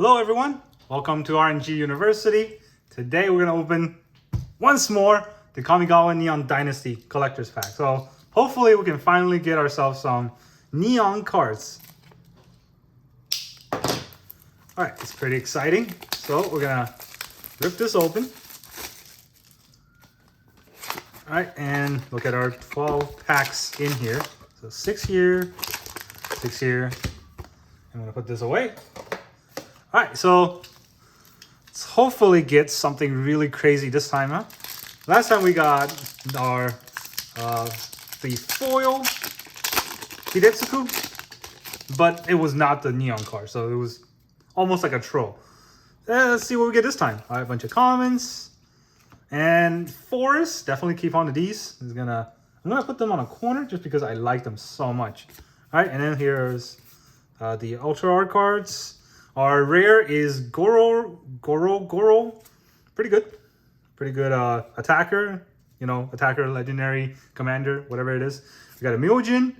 Hello everyone, welcome to RNG University. Today we're going to open once more the Kamigawa Neon Dynasty Collector's Pack. So hopefully we can finally get ourselves some neon cards. Alright, it's pretty exciting. So we're going to rip this open. Alright, and look at our 12 packs in here. So 6 here, 6 here. I'm going to put this away. All right, so let's hopefully get something really crazy this time, huh? Last time we got our the foil Hidetsuku, but it was not the neon card, so it was almost like a troll. Let's see what we get this time. All right, a bunch of commons and Forest. Definitely keep on to these. I'm gonna put them on a corner just because I like them so much. All right, and then here's the Ultra Art cards. Our rare is Goro. Pretty good attacker. You know, attacker, legendary, commander, whatever it is. We got a Myojin.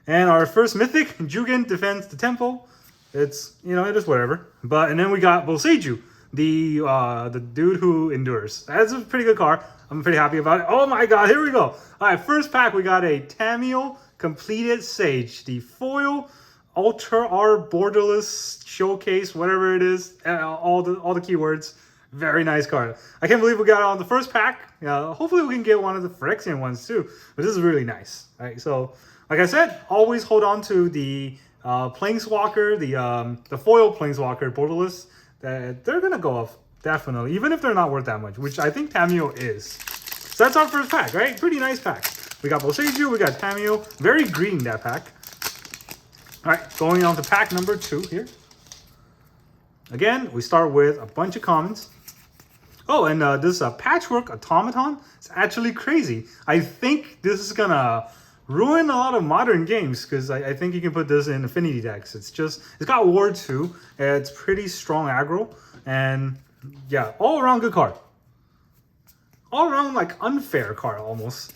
And our first mythic, Jugen, defends the temple. It's, you know, it is whatever. And then we got Boseiju, the dude who endures. That's a pretty good card. I'm pretty happy about it. Oh my god, here we go. All right, first pack, we got a Tamiyo Completed Sage, the foil Ultra Art Borderless Showcase, whatever it is, all the keywords. Very nice card. I can't believe we got it on the first pack. Hopefully we can get one of the Phyrexian ones too. But this is really nice. All right, so like I said, always hold on to the Planeswalker, the foil Planeswalker Borderless. They're gonna go up definitely, even if they're not worth that much, which I think Tamiyo is. So that's our first pack, right? Pretty nice pack. We got Boseiju, we got Tamiyo. Very green, that pack. All right, going on to pack number 2 here. Again, we start with a bunch of commons. Oh, and this Patchwork Automaton. It's actually crazy. I think this is gonna ruin a lot of modern games because I think you can put this in affinity decks. It's got Ward 2. It's pretty strong aggro, and yeah, all around good card. All around like unfair card almost.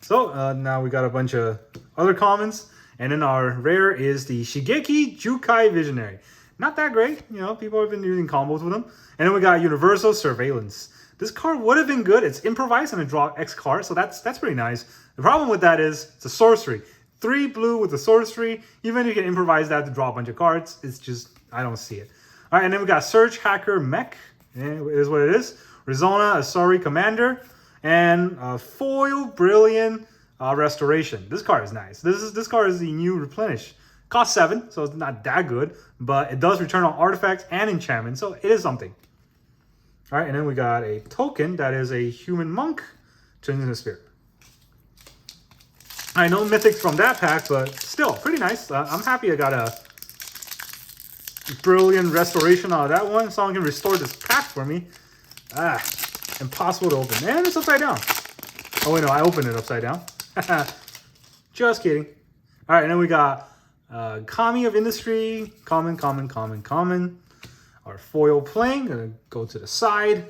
So now we got a bunch of other commons. And then our rare is the Shigeki Jukai Visionary. Not that great, you know, people have been using combos with them. And then we got Universal Surveillance. This card would have been good. It's improvised and it draw X cards, so that's pretty nice. The problem with that is it's a sorcery. 3 blue with a sorcery. Even if you can improvise that to draw a bunch of cards, it's just, I don't see it. All right, and then we got Surge Hacker Mech. It is what it is. Rizona Asari Commander. And Foil Brilliant Restoration. This card is nice. This card is the new Replenish. Cost 7, so it's not that good, but it does return on artifacts and enchantment, so it is something. All right, and then we got a token that is a Human Monk, Transcendent Spirit. I know mythics from that pack, but still pretty nice. I'm happy I got a Brilliant Restoration out of that one. Someone can restore this pack for me. Impossible to open. And it's upside down. Oh wait, no, I opened it upside down. Just kidding. All right, and then we got Kami of Industry, common. Our foil playing, gonna go to the side.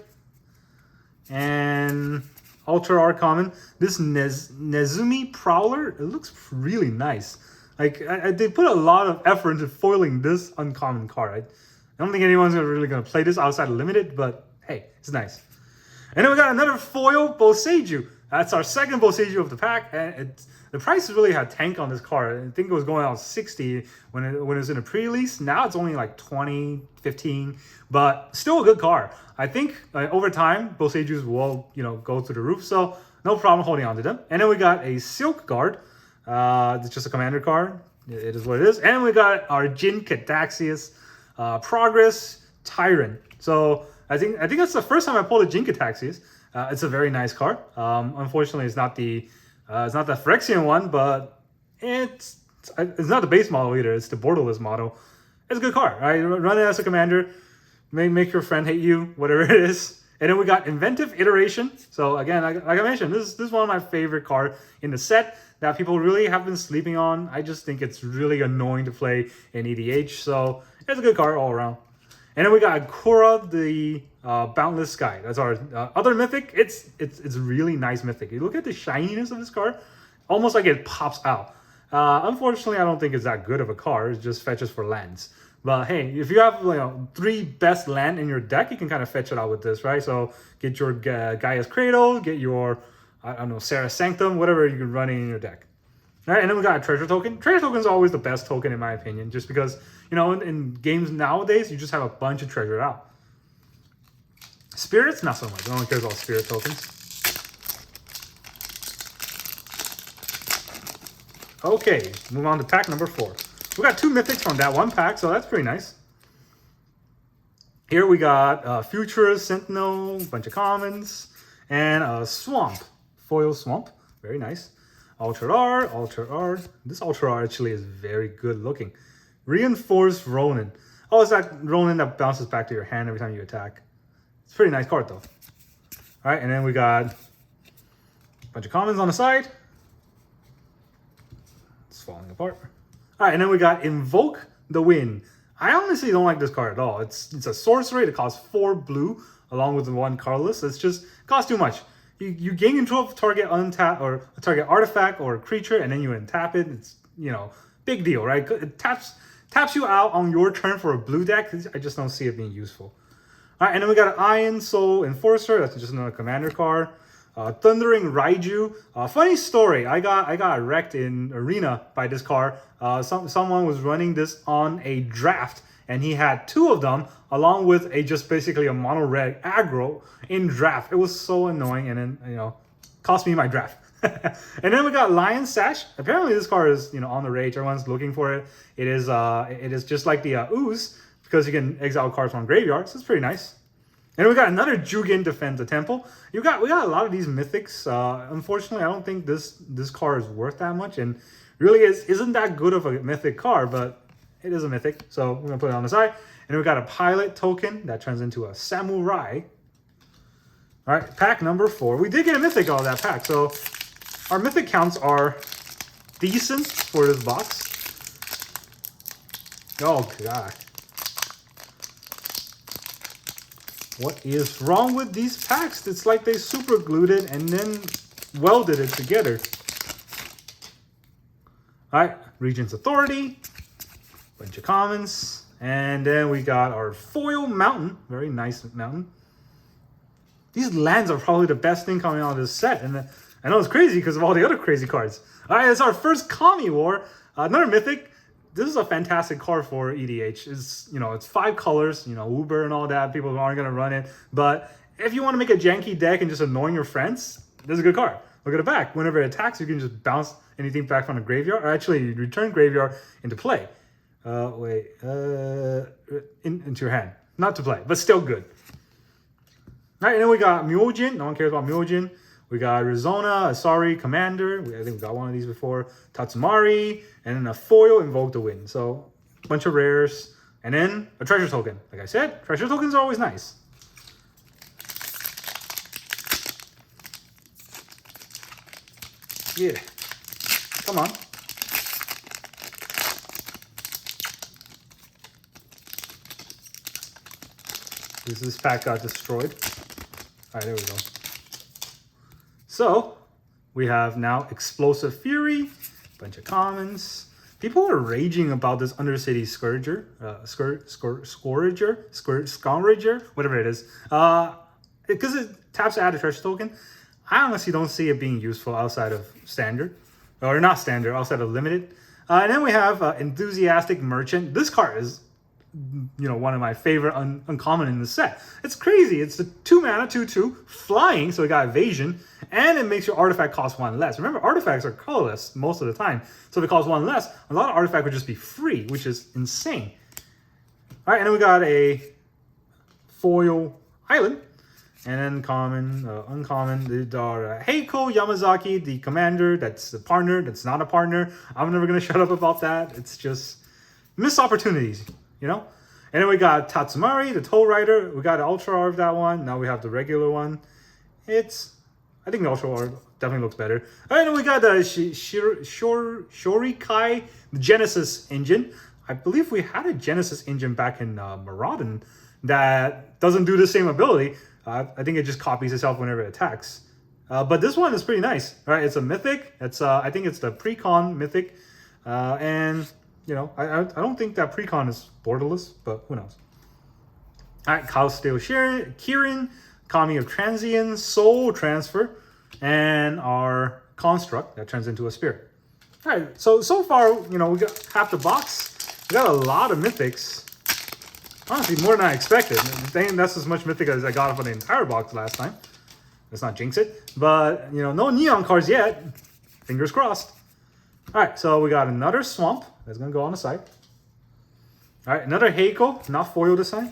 And Ultra Art common. This Nezumi Prowler, it looks really nice. Like, they put a lot of effort into foiling this uncommon card. I don't think anyone's really gonna play this outside of Limited, but hey, it's nice. And then we got another foil Boseiju. That's our second Boseiju of the pack, and the price really had tanked on this card. I think it was going out 60 when it was in a pre-release. Now it's only like 20, 15, but still a good card. I think over time, Boseijus will, you know, go through the roof, so no problem holding on to them. And then we got a Silk Guard. It's just a commander card. It is what it is. And we got our Jin Cataxius Progress Tyrant. So I think that's the first time I pulled a Jin Cataxius. It's a very nice card. Unfortunately, it's not the Phyrexian one, but it's not the base model either. It's the borderless model. It's a good card. Right? Run it as a commander. Make your friend hate you, whatever it is. And then we got Inventive Iteration. So again, like I mentioned, this is one of my favorite cards in the set that people really have been sleeping on. I just think it's really annoying to play in EDH. So it's a good card all around. And then we got Kura, the Boundless Sky. That's our other mythic. It's really nice mythic. You look at the shininess of this card, almost like it pops out. Unfortunately, I don't think it's that good of a card. It just fetches for lands. But hey, if you have 3 best land in your deck, you can kind of fetch it out with this, right? So get your Gaia's Cradle, get your, I don't know, Sarah's Sanctum, whatever you can run in your deck. All right, and then we got a treasure token. Treasure token is always the best token in my opinion, just because, in games nowadays, you just have a bunch of treasure out. Spirits, not so much. No one cares about spirit tokens. Okay, move on to pack number 4. We got 2 mythics from that one pack, so that's pretty nice. Here we got Futurist, Sentinel, a bunch of commons, and a Swamp, Foil Swamp. Very nice. Ultra R. This Ultra R actually is very good looking. Reinforced Ronin. Oh, it's that Ronin that bounces back to your hand every time you attack. It's a pretty nice card though. All right, and then we got a bunch of commons on the side. It's falling apart. All right, and then we got Invoke the Wind. I honestly don't like this card at all. It's a sorcery that costs 4 blue along with the 1 colorless. It costs too much. You gain control of target untap or a target artifact or creature, and then you untap it. It's big deal, right? It taps you out on your turn for a blue deck. I just don't see it being useful. All right, and then we got an Iron Soul Enforcer. That's just another commander card. Thundering Raiju. Funny story. I got wrecked in Arena by this card. Someone was running this on a draft, and he had 2 of them along with just basically a mono red aggro in draft. It was so annoying, and then cost me my draft. And then we got Lion Sash. Apparently this card is on the rage. Everyone's looking for it. It is just like the Ooze, because you can exile cards from graveyards. So it's pretty nice. And we got another Jugen Defend the Temple. We got a lot of these mythics. Unfortunately, I don't think this card is worth that much, and really isn't that good of a mythic card, but it is a mythic, so we're gonna put it on the side. And we got a Pilot token that turns into a Samurai. All right, pack number 4. We did get a mythic out of that pack, so our mythic counts are decent for this box. Oh god. What is wrong with these packs? It's like they super glued it and then welded it together. All right, Regent's Authority, bunch of commons, and then we got our Foil Mountain, very nice mountain. These lands are probably the best thing coming out of this set, and I know it's crazy because of all the other crazy cards. All right, it's our first Kami War, another mythic. This is a fantastic card for EDH. It's 5 colors, Uber and all that. People aren't gonna run it, but if you want to make a janky deck and just annoying your friends, this is a good card. Look at the back. Whenever it attacks, you can just bounce anything back from the graveyard, or actually you return graveyard into play. Into your hand. Not to play, but still good. All right, and then we got Myojin. No one cares about Myojin. We got Arizona, Asari, Commander. I think we got one of these before. Tatsumari, and then a foil, Invoke the Wind. So, a bunch of rares. And then a treasure token. Like I said, treasure tokens are always nice. Yeah. Come on. This pack got destroyed. All right, there we go. So, we have now Explosive Fury, bunch of commons. People are raging about this Undercity Scourger, Scourger, whatever it is. Because it taps to add a treasure token. I honestly don't see it being useful outside of standard. Or not standard, outside of limited. And then we have Enthusiastic Merchant. This card is one of my favorite uncommon in the set. It's crazy. It's the 2 mana, 2/2, flying, so it got evasion, and it makes your artifact cost 1 less. Remember, artifacts are colorless most of the time, so if it costs 1 less, a lot of artifacts would just be free, which is insane. All right, and then we got a foil island, and then common, uncommon. There are Heiko Yamazaki, the commander. That's the partner. That's not a partner. I'm never gonna shut up about that. It's just missed opportunities. And then we got Tatsumari, the Toll Rider. We got the Ultra R of that one. Now we have the regular one. I think the Ultra R definitely looks better. And then we got the Shorikai Genesis engine. I believe we had a Genesis engine back in Maraudon that doesn't do the same ability. I think it just copies itself whenever it attacks. But this one is pretty nice. All right, it's a mythic. I think it's the Precon mythic. And you know, I don't think that precon is borderless, but who knows. All right, Kyle Steel Kirin, Kami of Transient, Soul Transfer, and our Construct that turns into a Spirit. All right, so far, you know, we got half the box. We got a lot of mythics. Honestly, more than I expected. Dang, that's as much mythic as I got for the entire box last time. Let's not jinx it. But, you know, no neon cards yet. Fingers crossed. All right, so we got another Swamp. That's going to go on the side. All right, another Heiko, not foil this time.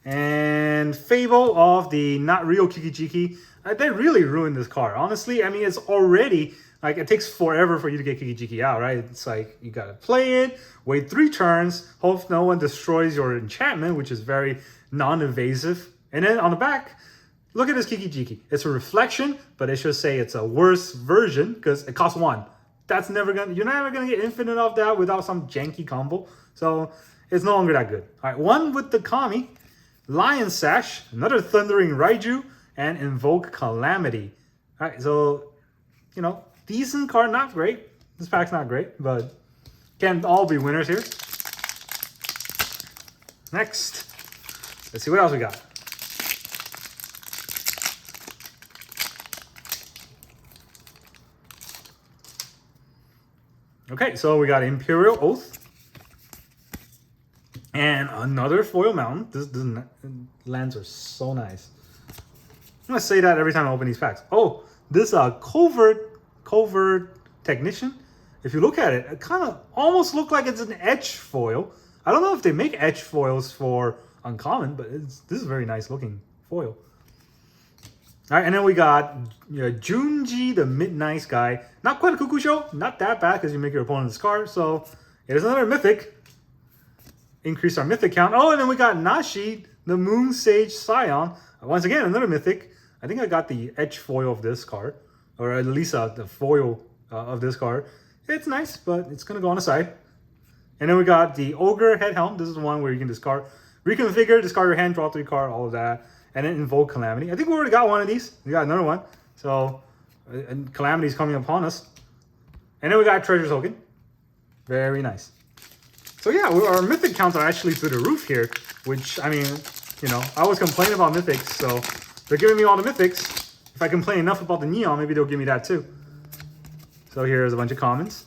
And Fable of the not real Kiki-Jiki. They really ruined this card. Honestly, I mean, it's already, like, it takes forever for you to get Kiki-Jiki out, right? It's like, you got to play it, wait 3 turns, hope no one destroys your enchantment, which is very non-invasive. And then on the back, look at this Kiki-Jiki. It's a reflection, but it should say it's a worse version because it costs 1. That's never gonna, you're never gonna get infinite of that without some janky combo. So it's no longer that good. All right, one with the Kami, Lion Sash, another Thundering Raiju, and Invoke Calamity. All right, so, you know, decent card, not great. This pack's not great, but can all be winners here. Next, let's see what else we got. Okay, so we got Imperial Oath. And another Foil Mountain. This lands are so nice. I'm going to say that every time I open these packs. Oh, this Covert Technician. If you look at it, it kind of almost looks like it's an etch foil. I don't know if they make etch foils for uncommon, but this is a very nice looking foil. All right, and then we got Junji, the Midnight Sky. Not quite a Kukusho, not that bad because you make your opponent discard. So it is another mythic. Increase our mythic count. Oh, and then we got Nashi, the Moon Sage Scion. Once again, another mythic. I think I got the etch foil of this card, or at least the foil of this card. It's nice, but it's gonna go on the side. And then we got the Ogre Head Helm. This is the one where you can discard, reconfigure, discard your hand, draw 3 cards, all of that. And then Invoke Calamity. I think we already got one of these. We got another one. So, and Calamity is coming upon us. And then we got Treasure Token. Very nice. So yeah, our mythic counts are actually through the roof here. Which, I mean, you know, I always complain about mythics. So, they're giving me all the mythics. If I complain enough about the neon, maybe they'll give me that too. So here's a bunch of commons.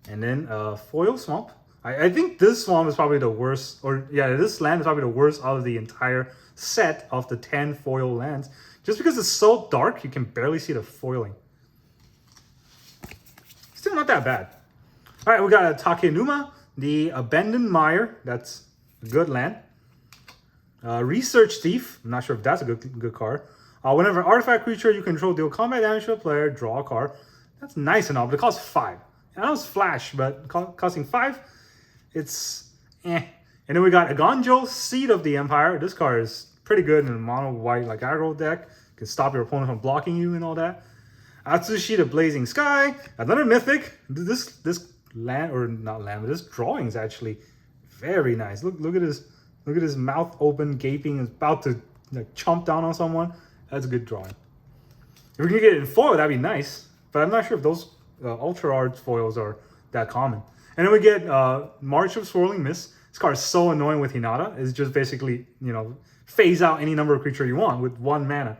And then Foil Swamp. I think this swamp is probably the worst, or yeah, this land is probably the worst out of the entire set of the 10 foil lands. Just because it's so dark, you can barely see the foiling. Still not that bad. All right, we got a Takenuma, the Abandoned Mire. That's a good land. Research Thief. I'm not sure if that's a good card. Whenever an artifact creature you control deal combat damage to a player, draw a card. That's nice and all, but it costs 5. I know it's Flash, but costing 5, it's eh. And then we got Agonjo, Seed of the Empire. This card is pretty good in a mono white like aggro deck. Can stop your opponent from blocking you and all that. Atsushi, the Blazing Sky. Another mythic. This land, or not land, but this drawing is actually very nice. Look at his mouth open, gaping, is about to like chomp down on someone. That's a good drawing. If we can get it in foil, that'd be nice. But I'm not sure if those Ultra Art foils are that common. And then we get March of Swirling Mist. This card is so annoying with Hinata. It's just basically, you know, phase out any number of creature you want with 1 mana.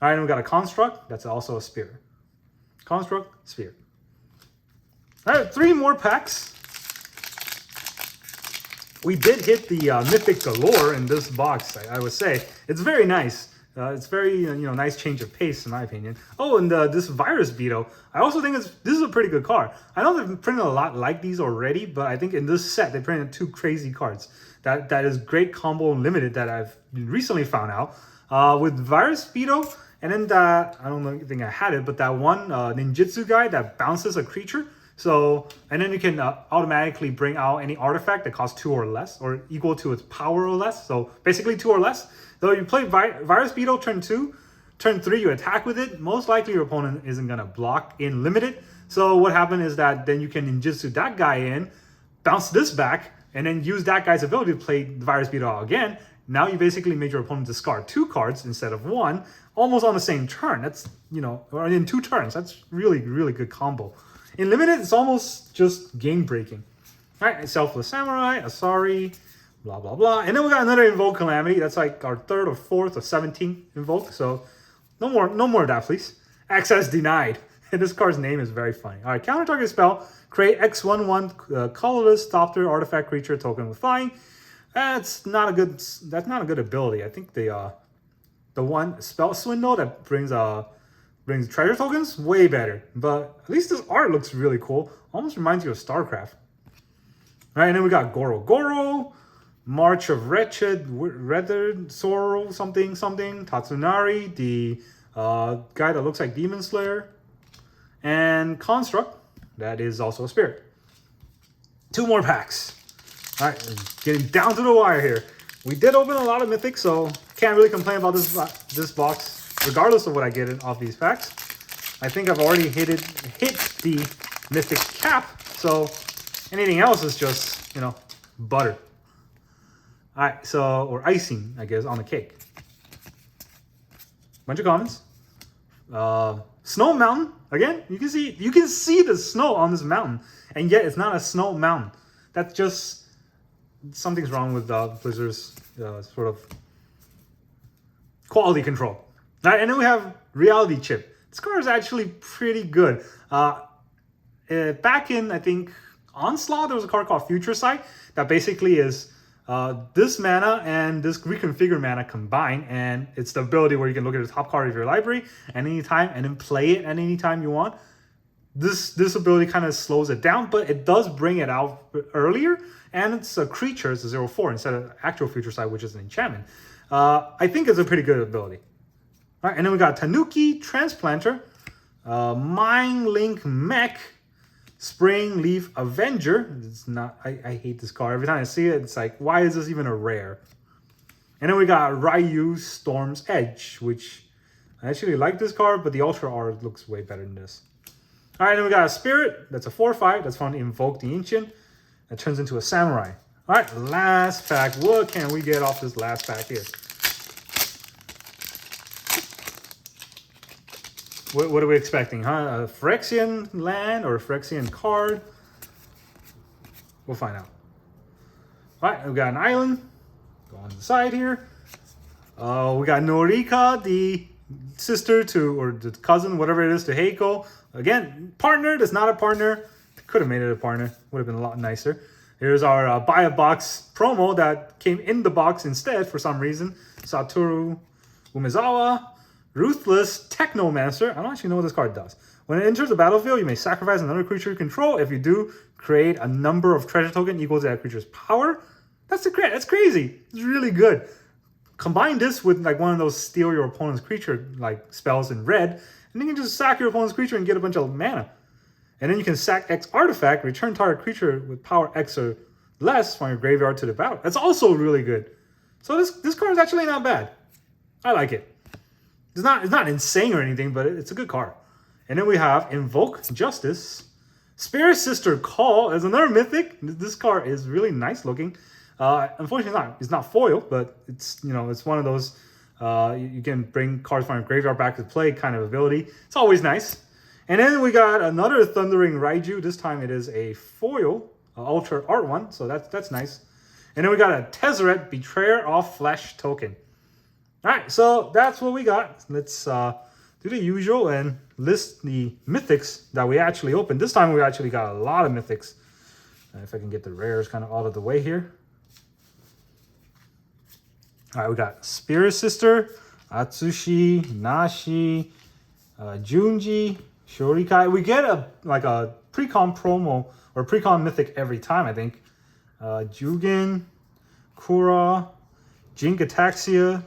All right, and we got a Construct. That's also a Spear. Construct, Spear. All right, 3 more packs. We did hit the Mythic galore in this box, I would say. It's very nice. It's very, nice change of pace in my opinion. Oh, and this Virus Beetle. I also think this is a pretty good card. I know they've printed a lot like these already, but I think in this set, they printed 2 crazy cards. That is great combo limited that I've recently found out. With Virus Beetle, and then that, I don't think I had it, but that one ninjutsu guy that bounces a creature. So, and then you can automatically bring out any artifact that costs 2 or less, or equal to its power or less. So basically 2 or less. So you play Virus Beetle turn 2, turn 3 you attack with it. Most likely your opponent isn't gonna block in limited. So what happened is that then you can ninjutsu that guy in, bounce this back, and then use that guy's ability to play the Virus Beetle out again. Now you basically made your opponent discard 2 cards instead of 1, almost on the same turn. That's, or in 2 turns. That's really, really good combo. In limited, it's almost just game breaking. All right, Selfless Samurai, Asari, blah blah blah, and then we got another Invoke Calamity. That's like our 3rd or 4th or 17th Invoke. So no more of that, please. Access denied. And this card's name is very funny. All right, counter target spell. Create X/1/1 colorless Thopter artifact creature token with flying. That's not a good ability. I think the one Spell Swindle that brings treasure tokens way better. But at least this art looks really cool. Almost reminds you of StarCraft. All right, and then we got Goro Goro, March of Wretched Sorrow something Tatsunari, the guy that looks like Demon Slayer, and Construct, that is also a spirit. 2 more packs. All right, getting down to the wire here. We did open a lot of mythics, so can't really complain about this box, regardless of what I get off these packs. I think I've already hit the mythic cap, so anything else is just, you know, butter. All right, so, or icing, I guess, on the cake. Bunch of comments. Snow mountain again. You can see the snow on this mountain, and yet it's not a snow mountain. That's just something's wrong with Blizzard's sort of quality control. All right, and then we have Reality Chip. This card is actually pretty good. Back in, I think, Onslaught, there was a card called Future Sight that basically is this mana and this reconfigure mana combined, and it's the ability where you can look at the top card of your library at any time and then play it at any time you want. This ability kind of slows it down, but it does bring it out earlier, and it's a creature, it's a 0/4 instead of actual Future Sight, which is an enchantment. I think it's a pretty good ability. All right, and then we got Tanuki Transplanter, Mind Link Mech, Spring Leaf Avenger. It's not. I hate this card. Every time I see it, it's like, why is this even a rare? And then we got Ryu Storm's Edge, which I actually like this card, but the Ultra art looks way better than this. All right, then we got a Spirit. That's a 4/5. That's fun to Invoke the Ancient. That turns into a Samurai. All right, last pack. What can we get off this last pack here? What are we expecting, huh? A Phyrexian land or a Phyrexian card? We'll find out. All right, we got an island. Go on the side here. We got Norika, the sister to, or the cousin, whatever it is, to Heiko. Again, partner. That's not a partner. Could have made it a partner. Would have been a lot nicer. Here's our buy a box promo that came in the box instead for some reason. Satoru Umezawa. Ruthless Technomancer. I don't actually know what this card does. When it enters the battlefield, you may sacrifice another creature you control. If you do, create a number of treasure token equal to that creature's power. That's crazy. It's really good. Combine this with like one of those steal your opponent's creature like spells in red, and then you can just sack your opponent's creature and get a bunch of mana. And then you can sack X artifact, return target creature with power X or less from your graveyard to the battle. That's also really good. So this card is actually not bad. I like it. It's not insane or anything, but it's a good card. And then we have Invoke Justice. Spirit Sister Call is another mythic. This card is really nice looking. Unfortunately, it's not foil, but it's one of those you can bring cards from your graveyard back to play kind of ability. It's always nice. And then we got another Thundering Raiju. This time it is a foil, Ultra Art one, so that's nice. And then we got a Tezzeret Betrayer of Flesh token. All right, so that's what we got. Let's do the usual and list the mythics that we actually opened. This time we actually got a lot of mythics. If I can get the rares kind of out of the way here. All right, we got Spirit Sister, Atsushi, Nashi, Junji, Shorikai. We get a pre-con promo or pre-con mythic every time, I think. Jugen, Kura, Jink Ataxia,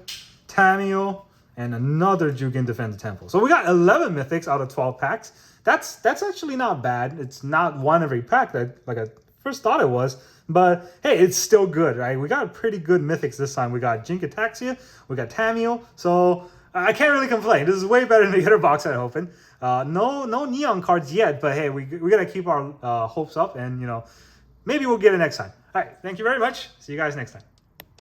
Tamio, and another Jugen Defend the Temple. So we got 11 mythics out of 12 packs. That's actually not bad. It's not one every pack that like I first thought it was, but hey, it's still good, right? We got pretty good mythics this time. We got Jink Ataxia, we got Tamio, so I can't really complain. This is way better than the other box I opened. No neon cards yet, but hey, we gotta keep our hopes up, and maybe we'll get it next time. All right, thank you very much. See you guys next time.